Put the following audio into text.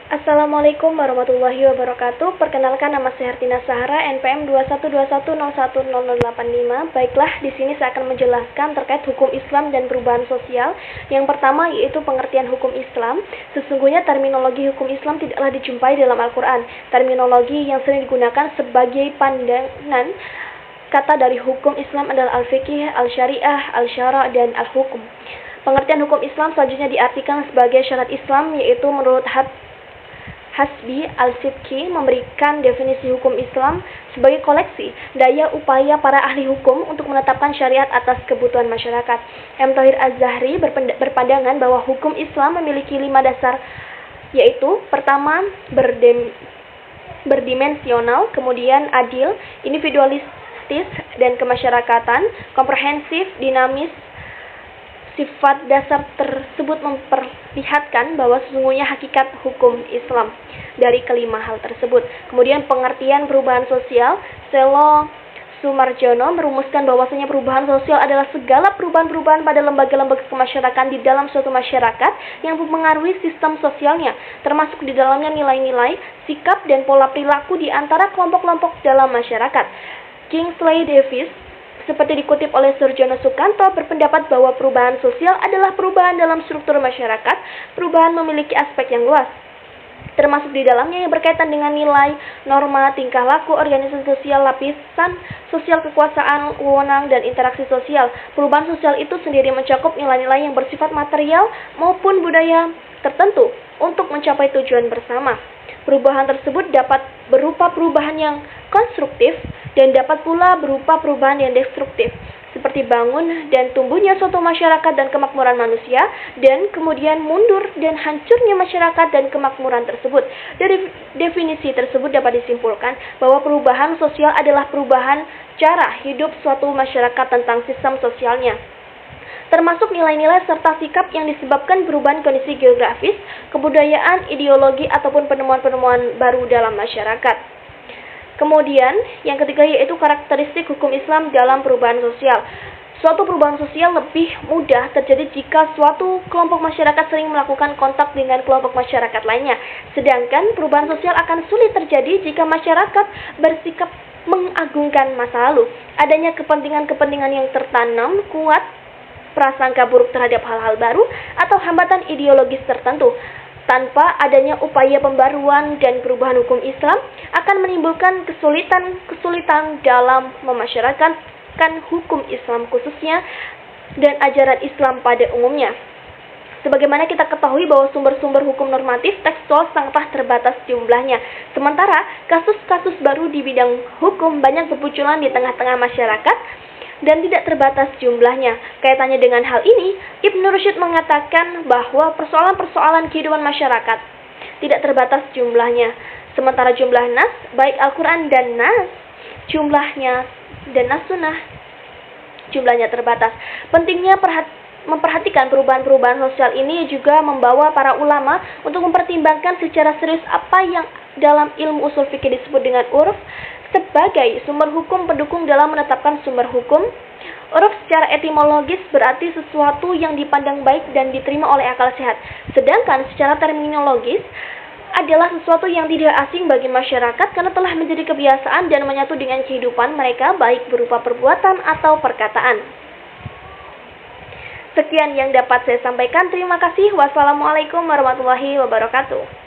Assalamualaikum warahmatullahi wabarakatuh. Perkenalkan, nama saya Hartina Sahara, NPM 2121010085. Baiklah, di sini saya akan menjelaskan terkait hukum Islam dan perubahan sosial. Yang pertama yaitu pengertian hukum Islam. Sesungguhnya terminologi hukum Islam tidaklah dijumpai dalam Al-Quran. Terminologi yang sering digunakan sebagai pandangan kata dari hukum Islam adalah al-fiqih, al-syariah, al-syara, dan al-hukum. Pengertian hukum Islam selanjutnya diartikan sebagai syariat Islam, yaitu menurut Hasbi al-Sidki memberikan definisi hukum Islam sebagai koleksi daya upaya para ahli hukum untuk menetapkan syariat atas kebutuhan masyarakat. M. Thohir Az-Zahri berpandangan bahwa hukum Islam memiliki 5 dasar, yaitu pertama berdimensional, kemudian adil, individualistis dan kemasyarakatan, komprehensif, dinamis. Sifat dasar tersebut memperlihatkan bahwa sesungguhnya hakikat hukum Islam dari kelima hal tersebut. Kemudian pengertian perubahan sosial, Selo Sumarjono merumuskan bahwasanya perubahan sosial adalah segala perubahan-perubahan pada lembaga-lembaga kemasyarakatan di dalam suatu masyarakat yang mempengaruhi sistem sosialnya, termasuk di dalamnya nilai-nilai, sikap, dan pola perilaku di antara kelompok-kelompok dalam masyarakat. Kingsley Davis, seperti dikutip oleh Surjono Sukanto, berpendapat bahwa perubahan sosial adalah perubahan dalam struktur masyarakat. Perubahan memiliki aspek yang luas, termasuk di dalamnya yang berkaitan dengan nilai, norma, tingkah laku, organisasi sosial, lapisan sosial, kekuasaan, wewenang, dan interaksi sosial. Perubahan sosial itu sendiri mencakup nilai-nilai yang bersifat material maupun budaya tertentu untuk mencapai tujuan bersama. Perubahan tersebut dapat berupa perubahan yang konstruktif dan dapat pula berupa perubahan yang destruktif, seperti bangun dan tumbuhnya suatu masyarakat dan kemakmuran manusia, dan kemudian mundur dan hancurnya masyarakat dan kemakmuran tersebut. Dari definisi tersebut dapat disimpulkan bahwa perubahan sosial adalah perubahan cara hidup suatu masyarakat tentang sistem sosialnya, termasuk nilai-nilai serta sikap yang disebabkan perubahan kondisi geografis, kebudayaan, ideologi, ataupun penemuan-penemuan baru dalam masyarakat. Kemudian, yang ketiga yaitu karakteristik hukum Islam dalam perubahan sosial. Suatu perubahan sosial lebih mudah terjadi jika suatu kelompok masyarakat sering melakukan kontak dengan kelompok masyarakat lainnya. Sedangkan perubahan sosial akan sulit terjadi jika masyarakat bersikap mengagungkan masa lalu. Adanya kepentingan-kepentingan yang tertanam kuat, prasangka buruk terhadap hal-hal baru, atau hambatan ideologis tertentu. Tanpa adanya upaya pembaruan dan perubahan hukum Islam akan menimbulkan kesulitan dalam memasyarakatkan hukum Islam khususnya dan ajaran Islam pada umumnya. Sebagaimana kita ketahui bahwa sumber-sumber hukum normatif tekstual sangatlah terbatas jumlahnya. Sementara kasus-kasus baru di bidang hukum banyak bermunculan di tengah-tengah masyarakat dan tidak terbatas jumlahnya. Kaitannya dengan hal ini, Ibnu Rushd mengatakan bahwa persoalan-persoalan kehidupan masyarakat tidak terbatas jumlahnya. Sementara jumlah nas, baik Al-Quran dan nas, jumlahnya dan nas sunnah, jumlahnya terbatas. Pentingnya memperhatikan perubahan-perubahan sosial ini juga membawa para ulama untuk mempertimbangkan secara serius apa yang dalam ilmu usul fikih disebut dengan urf sebagai sumber hukum pendukung dalam menetapkan sumber hukum. Uruf secara etimologis berarti sesuatu yang dipandang baik dan diterima oleh akal sehat. Sedangkan secara terminologis adalah sesuatu yang tidak asing bagi masyarakat karena telah menjadi kebiasaan dan menyatu dengan kehidupan mereka baik berupa perbuatan atau perkataan. Sekian yang dapat saya sampaikan. Terima kasih. Wassalamualaikum warahmatullahi wabarakatuh.